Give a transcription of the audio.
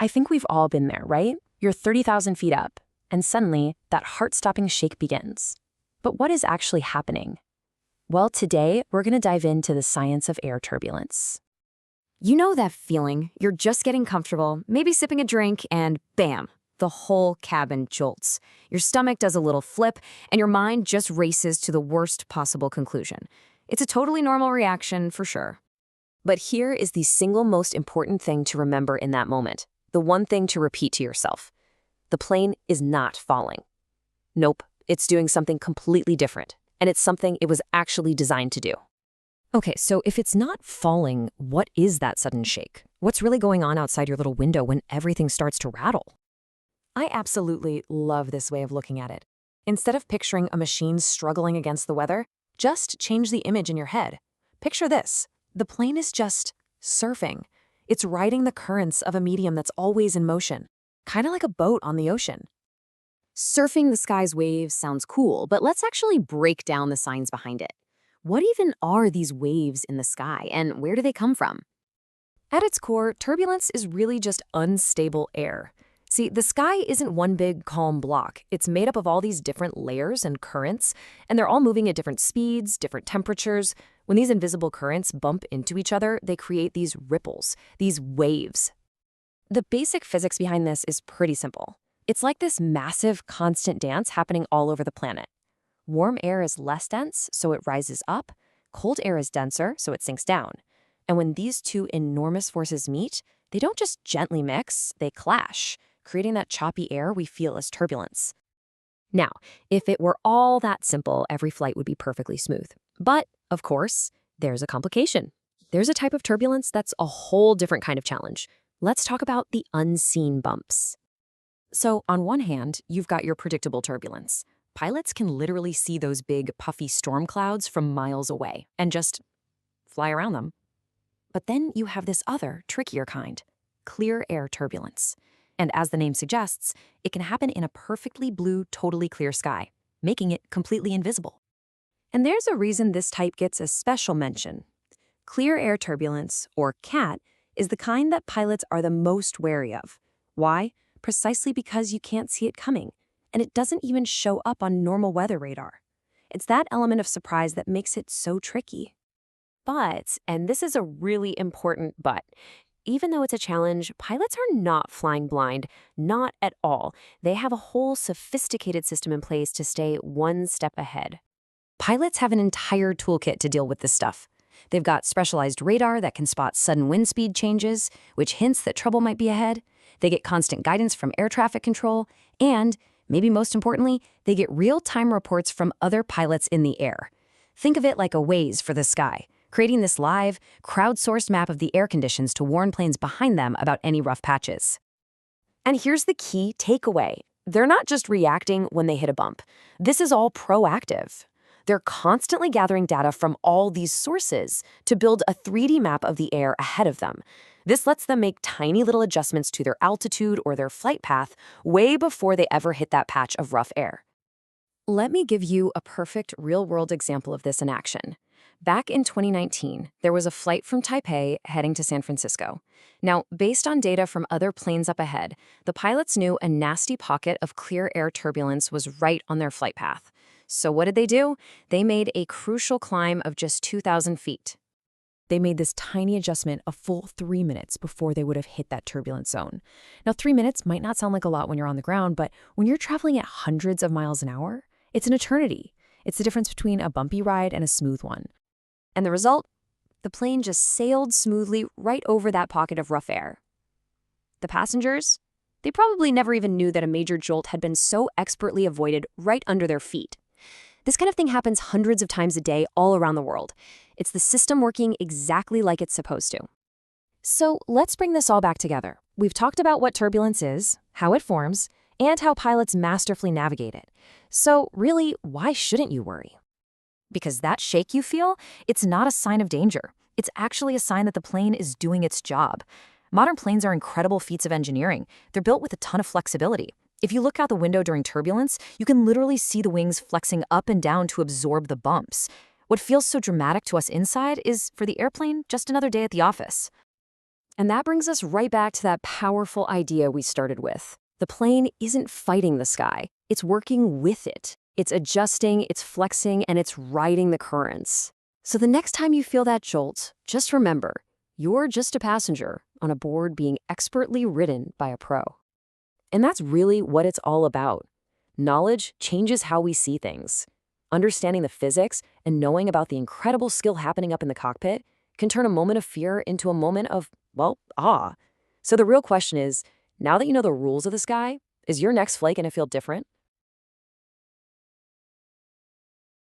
I think we've all been there, right? You're 30,000 feet up, and suddenly that heart-stopping shake begins. But what is actually happening? Well, today we're going to dive into the science of air turbulence. You know that feeling? You're just getting comfortable, maybe sipping a drink, and bam, the whole cabin jolts. Your stomach does a little flip, and your mind just races to the worst possible conclusion. It's a totally normal reaction for sure. But here is the single most important thing to remember in that moment, the one thing to repeat to yourself. The plane is not falling. Nope, it's doing something completely different, and it's something it was actually designed to do. Okay, so if it's not falling, what is that sudden shake? What's really going on outside your little window when everything starts to rattle? I absolutely love this way of looking at it. Instead of picturing a machine struggling against the weather, just change the image in your head. Picture this. The plane is just surfing. It's riding the currents of a medium that's always in motion, kind of like a boat on the ocean. Surfing the sky's waves sounds cool, but let's actually break down the science behind it. What even are these waves in the sky, and where do they come from? At its core, turbulence is really just unstable air. See, the sky isn't one big calm block. It's made up of all these different layers and currents, and they're all moving at different speeds, different temperatures. When these invisible currents bump into each other, they create these ripples, these waves. The basic physics behind this is pretty simple. It's like this massive, constant dance happening all over the planet. Warm air is less dense, so it rises up. Cold air is denser, so it sinks down. And when these two enormous forces meet, they don't just gently mix, they clash, creating that choppy air we feel as turbulence. Now, if it were all that simple, every flight would be perfectly smooth. But, of course, there's a complication. There's a type of turbulence that's a whole different kind of challenge. Let's talk about the unseen bumps. So, on one hand, you've got your predictable turbulence. Pilots can literally see those big, puffy storm clouds from miles away and just fly around them. But then you have this other, trickier kind, clear air turbulence. And as the name suggests, it can happen in a perfectly blue, totally clear sky, making it completely invisible. And there's a reason this type gets a special mention. Clear air turbulence, or CAT, is the kind that pilots are the most wary of. Why? Precisely because you can't see it coming, and it doesn't even show up on normal weather radar. It's that element of surprise that makes it so tricky. But, and this is a really important but, even though it's a challenge, pilots are not flying blind, not at all. They have a whole sophisticated system in place to stay one step ahead. Pilots have an entire toolkit to deal with this stuff. They've got specialized radar that can spot sudden wind speed changes, which hints that trouble might be ahead. They get constant guidance from air traffic control, and maybe most importantly, they get real-time reports from other pilots in the air. Think of it like a Waze for the sky, creating this live, crowdsourced map of the air conditions to warn planes behind them about any rough patches. And here's the key takeaway. They're not just reacting when they hit a bump. This is all proactive. They're constantly gathering data from all these sources to build a 3D map of the air ahead of them. This lets them make tiny little adjustments to their altitude or their flight path way before they ever hit that patch of rough air. Let me give you a perfect real-world example of this in action. Back in 2019, there was a flight from Taipei heading to San Francisco. Now, based on data from other planes up ahead, the pilots knew a nasty pocket of clear air turbulence was right on their flight path. So what did they do? They made a crucial climb of just 2,000 feet. They made this tiny adjustment a full 3 minutes before they would have hit that turbulence zone. Now, 3 minutes might not sound like a lot when you're on the ground, but when you're traveling at hundreds of miles an hour, it's an eternity. It's the difference between a bumpy ride and a smooth one. And the result? The plane just sailed smoothly right over that pocket of rough air. The passengers? They probably never even knew that a major jolt had been so expertly avoided right under their feet. This kind of thing happens hundreds of times a day all around the world. It's the system working exactly like it's supposed to. So let's bring this all back together. We've talked about what turbulence is, how it forms, and how pilots masterfully navigate it. So really, why shouldn't you worry? Because that shake you feel, it's not a sign of danger. It's actually a sign that the plane is doing its job. Modern planes are incredible feats of engineering. They're built with a ton of flexibility. If you look out the window during turbulence, you can literally see the wings flexing up and down to absorb the bumps. What feels so dramatic to us inside is, for the airplane, just another day at the office. And that brings us right back to that powerful idea we started with. The plane isn't fighting the sky. It's working with it. It's adjusting, it's flexing, and it's riding the currents. So the next time you feel that jolt, just remember, you're just a passenger on a board being expertly ridden by a pro. And that's really what it's all about. Knowledge changes how we see things. Understanding the physics and knowing about the incredible skill happening up in the cockpit can turn a moment of fear into a moment of, well, awe. So the real question is, now that you know the rules of the sky, is your next flight going to feel different?